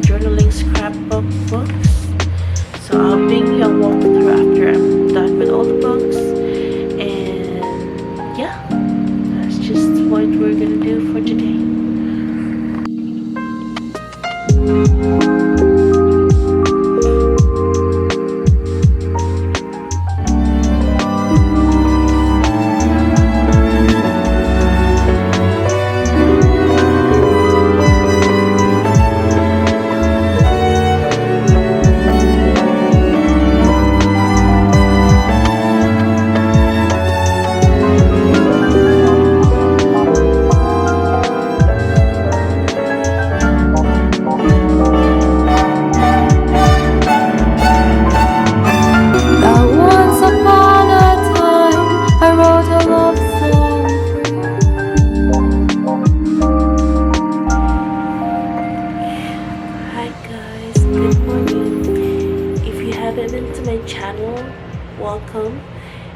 Journaling scrapbook books. So I'll bring you a walkthrough after I'm done with all the books. And yeah, that's just what we're gonna do for today. Welcome,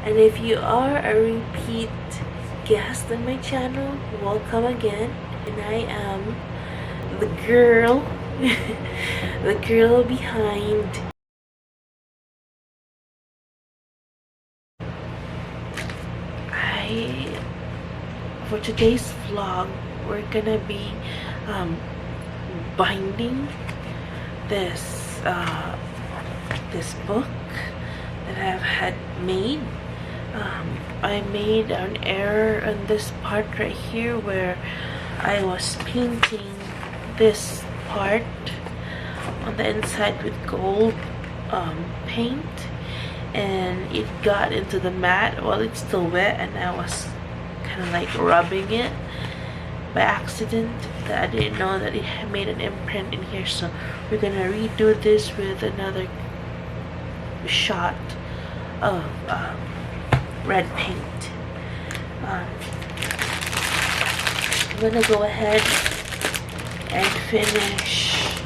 and if you are a repeat guest on my channel, welcome again. And I am the girl the girl behind for today's vlog. We're gonna be binding this this book that I've had made. I made an error on this part right here where I was painting this part on the inside with gold paint, and it got into the mat while it's still wet, and I was kind of like rubbing it by accident. That I didn't know that it had made an imprint in here, so we're gonna redo this with another shot of red paint. I'm gonna go ahead and finish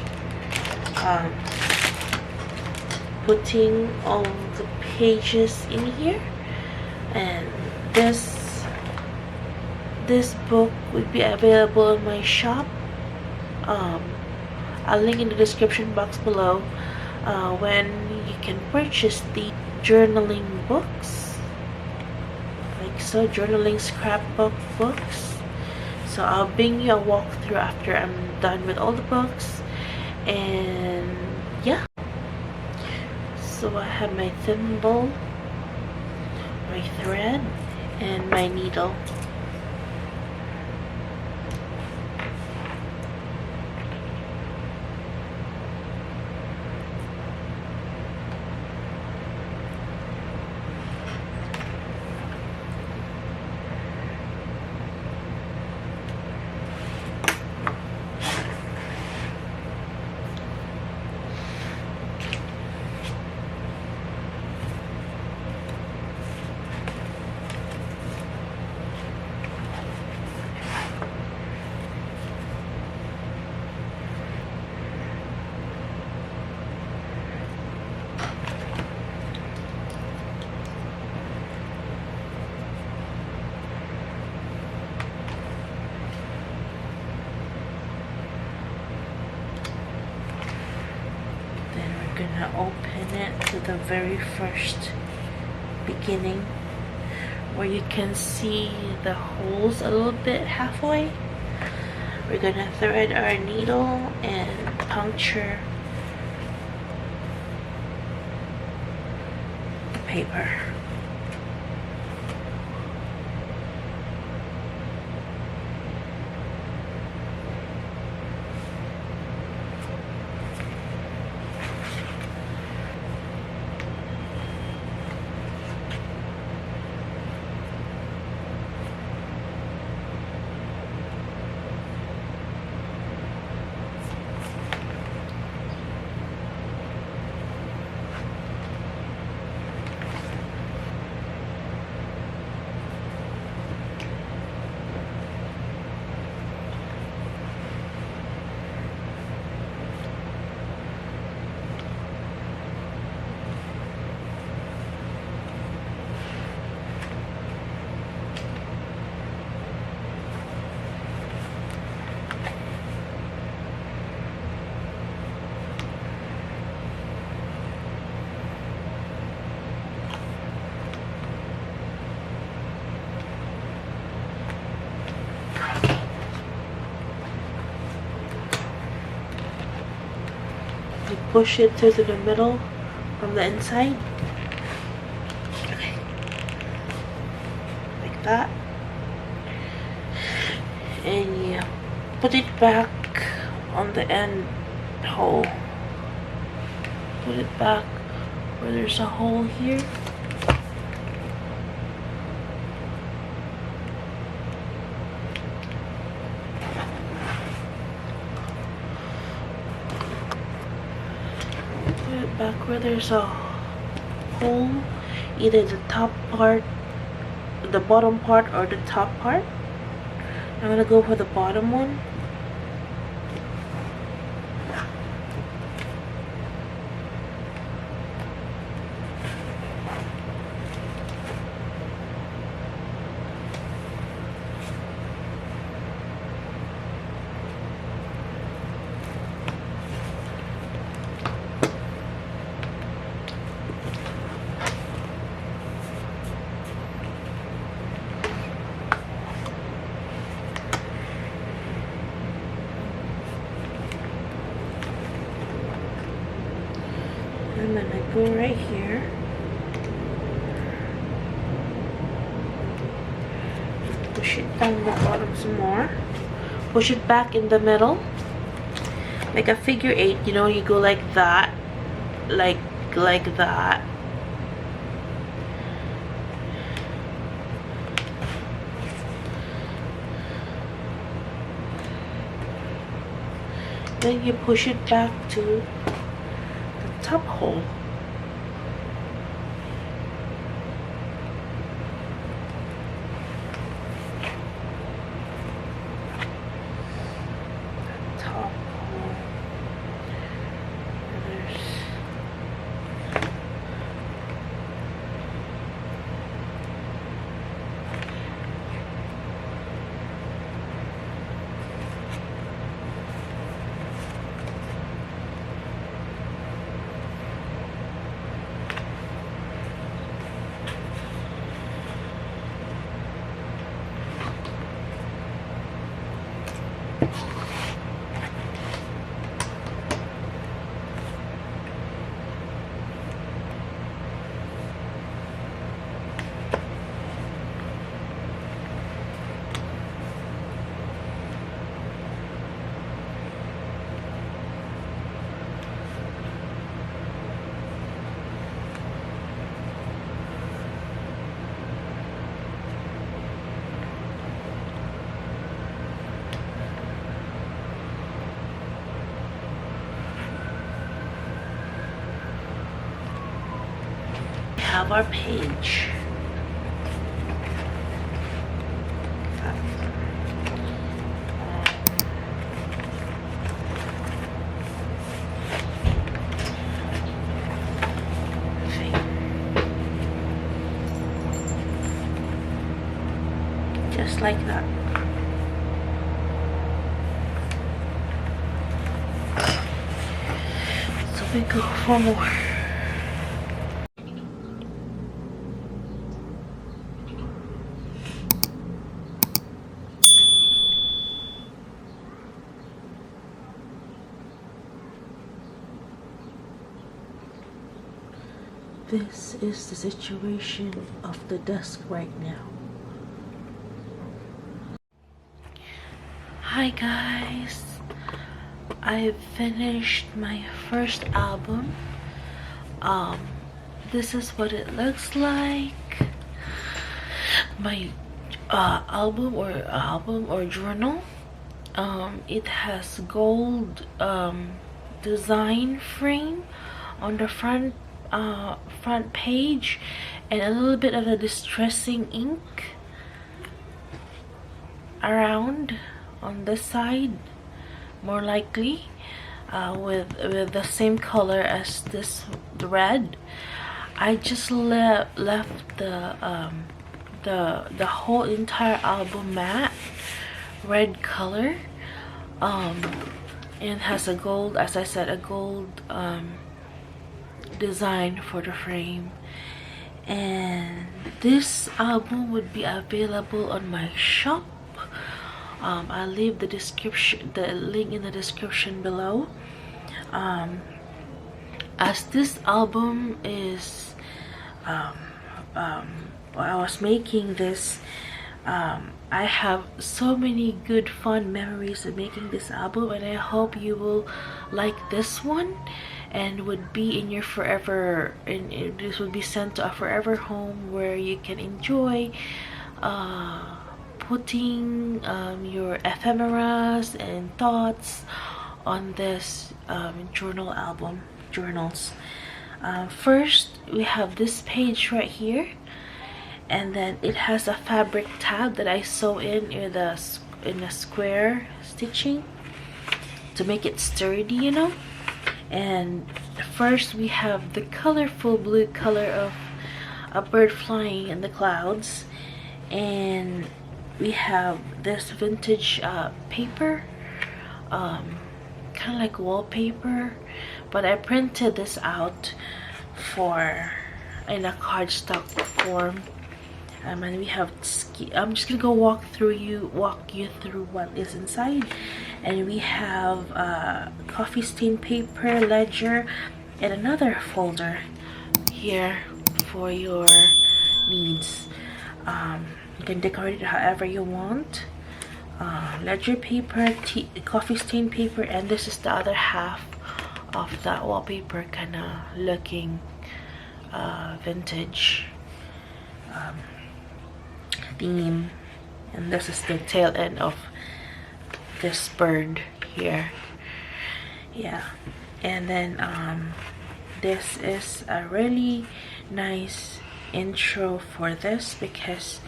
putting all the pages in here, and this book would be available in my shop. I'll link in the description box below when you can purchase the journaling books, like so, journaling scrapbook books. So I'll bring you a walkthrough after I'm done with all the books. And yeah, so I have my thimble, my thread, and my needle. Gonna open it to the very first beginning where you can see the holes a little bit halfway. We're gonna thread our needle and puncture the paper. push it through to the middle from the inside. Okay. Like that. And you put it back on the end hole. Put it back where there's a hole here. Put it back where there's a hole, either the top part, the bottom part, or the top part. I'm gonna go for the bottom one. I'm gonna go right here. Push it down the bottom some more. Push it back in the middle. Like a figure 8, you know, you go like that. Like that. Then you push it back to the top hole. The top hole. There's have our page. Just like that. So we go for more. This is the situation of the desk right now. Hi guys, I finished my first album. This is what it looks like. My album or journal. It has gold design frame on the front page, and a little bit of a distressing ink around on this side, more likely with the same color as this, the red. I just left the whole entire album matte red color, and has a gold, as I said, a gold design for the frame. And this album would be available on my shop. I'll leave the link in the description below. as this album is while I was making this, I have so many good fun memories of making this album, and I hope you will like this one and would be in your forever, and this would be sent to a forever home where you can enjoy putting your ephemeras and thoughts on this journals. First, we have this page right here, and then it has a fabric tab that I sew in the square stitching to make it sturdy, you know. And first we have the colorful blue color of a bird flying in the clouds, and we have this vintage paper, kind of like wallpaper, but I printed this out in a cardstock form. And we have I'm just gonna go walk you through what is inside. And we have coffee stain paper, ledger, and another folder here for your needs. You can decorate it however you want. Ledger paper, coffee stain paper, and this is the other half of that wallpaper kind of looking vintage theme. And this is the tail end of this bird here. Yeah. And then this is a really nice intro for this, because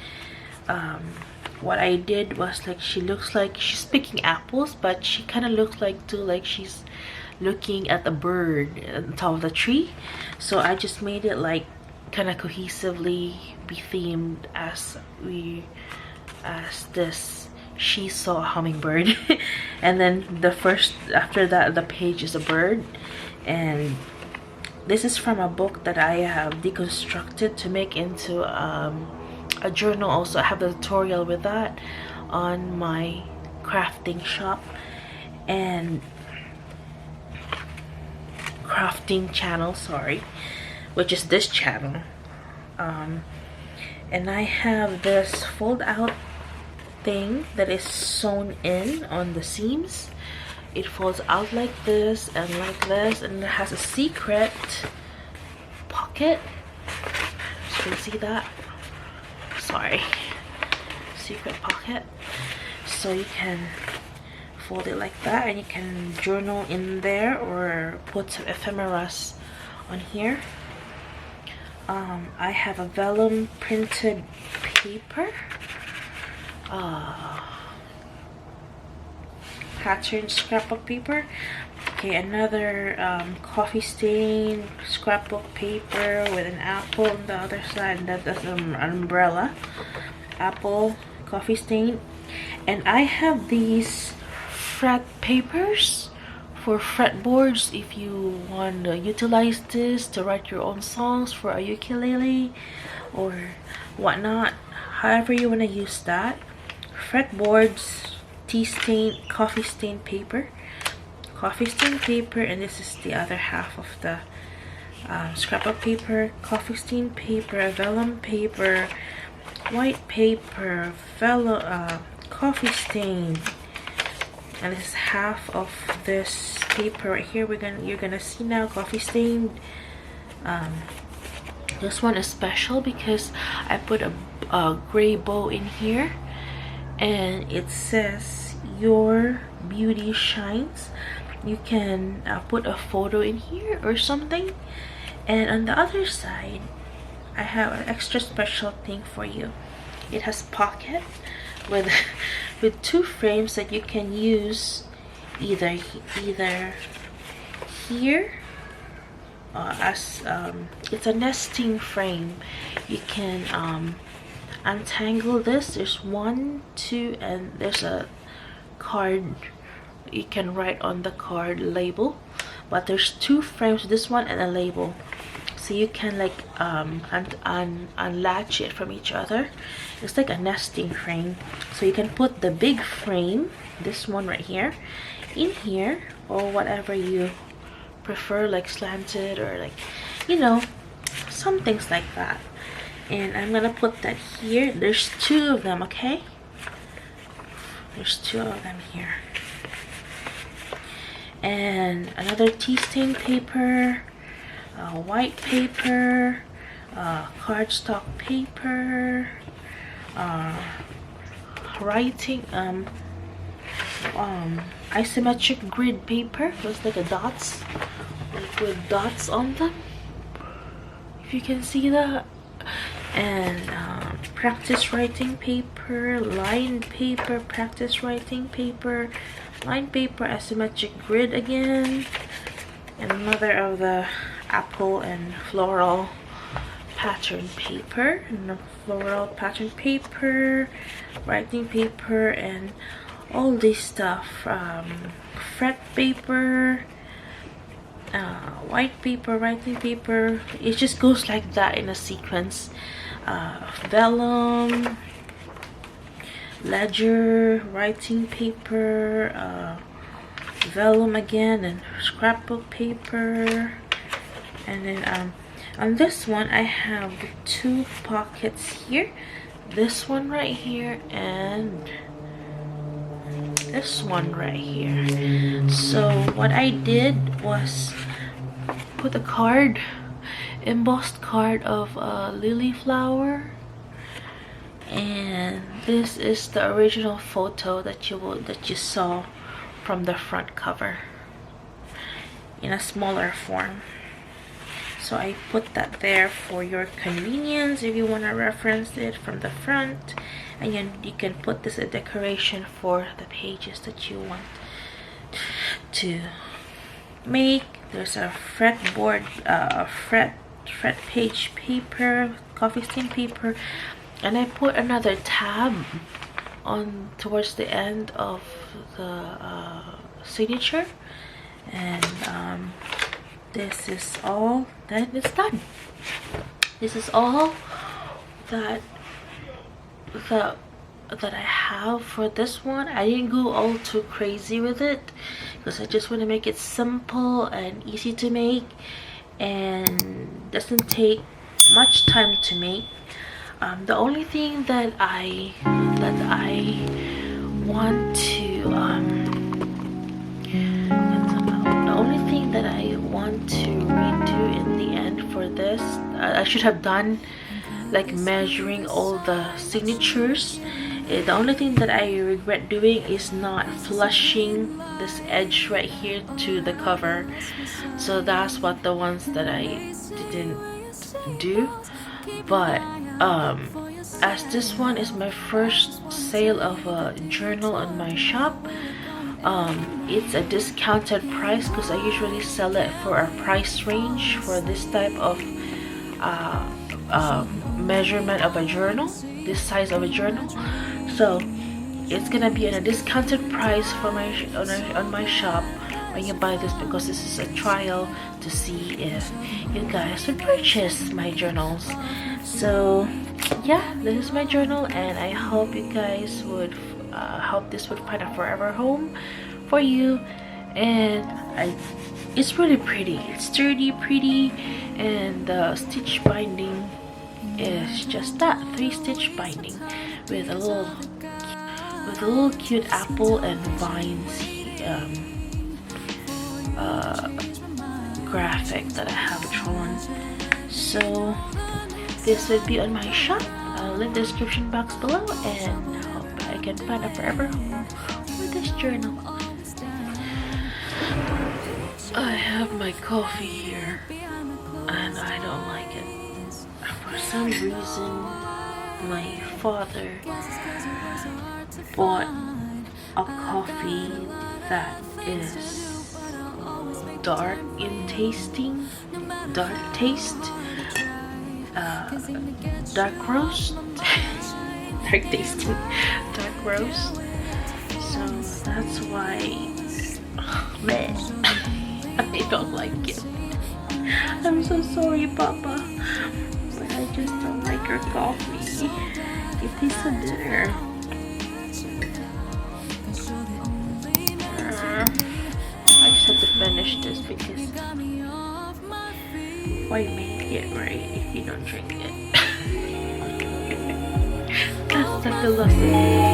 what I did was, like, she looks like she's picking apples, but she kind of looks like too like she's looking at the bird on top of the tree. So I just made it like kind of cohesively be themed as this she saw a hummingbird. And then after that the page is a bird. And this is from a book that I have deconstructed to make into a journal. Also, I have the tutorial with that on my crafting shop and crafting channel, sorry, which is this channel. And I have this fold out thing that is sewn in on the seams. It folds out like this, and it has a secret pocket. So you can see that, sorry, secret pocket. So you can fold it like that, and you can journal in there or put some ephemeras on here. I have a vellum printed paper, pattern scrapbook paper. Okay, another coffee stain scrapbook paper with an apple on the other side. That's an umbrella. Apple, coffee stain. And I have these fret papers for fretboards if you want to utilize this to write your own songs for a ukulele or whatnot. However you want to use that. Fretboards, tea stain, coffee stain paper, and this is the other half of the scrapbook paper. Coffee stain paper, vellum paper, white paper, vellum, coffee stain. And this is half of this paper right here. You're gonna see now coffee stained. This one is special because I put a gray bow in here, and it says your beauty shines. You can put a photo in here or something. And on the other side, I have an extra special thing for you. It has pocket with two frames that you can use either here as it's a nesting frame. You can untangle this. There's 1, 2, and there's a card. You can write on the card label, but there's 2 frames, this one and a label, so you can like unlatch it from each other. It's like a nesting frame, so you can put the big frame, this one right here, in here, or whatever you prefer like slanted or like, you know, some things like that. And I'm gonna put that here. There's 2 of them, okay? There's 2 of them here. And another tea stain paper, white paper, cardstock paper, writing, isometric grid paper. Looks like a dots, like with dots on them, if you can see that. And practice writing paper, line paper, practice writing paper, line paper, asymmetric grid again, and another of the apple and floral pattern paper, and the floral pattern paper, writing paper, and all this stuff. Fret paper, white paper, writing paper. It just goes like that in a sequence. Vellum, ledger, writing paper, vellum again, and scrapbook paper. And then on this one I have 2 pockets here, this one right here and this one right here. So what I did was put a card, embossed card of a lily flower, and this is the original photo that you saw from the front cover in a smaller form. So I put that there for your convenience if you want to reference it from the front, and you can put this as decoration for the pages that you want to make. There's a fretboard, fret page paper, coffee stain paper, and I put another tab on towards the end of the signature. And this is all that is done. This is all that I have for this one. I didn't go all too crazy with it because I just want to make it simple and easy to make, and doesn't take much time to make. The only thing that I want to redo in the end for this, I should have done like measuring all the signatures. The only thing that I regret doing is not flushing this edge right here to the cover. So that's what the ones that I didn't do. But as this one is my first sale of a journal on my shop, it's a discounted price because I usually sell it for a price range for this type of measurement of a journal, this size of a journal. So it's gonna be at a discounted price for my on my shop when you buy this, because this is a trial to see if you guys would purchase my journals. So yeah, this is my journal, and I hope you guys would hope this would find a forever home for you. And it's really pretty, it's sturdy, pretty, and the stitch binding is just that 3-stitch binding with a little cute apple and vines graphic that I have drawn. So this would be on my shop. I'll leave the description box below, and hope I can find a forever home for this journal. I have my coffee here and I don't like it. For some reason my father bought a coffee that is dark in tasting, dark taste, dark roast, dark tasting, dark roast. So that's why I don't like it. I'm so sorry, Papa, but I just don't like your coffee. It tastes so bitter. I just have to finish this because Why make it, right, if you don't drink it? That's the philosophy.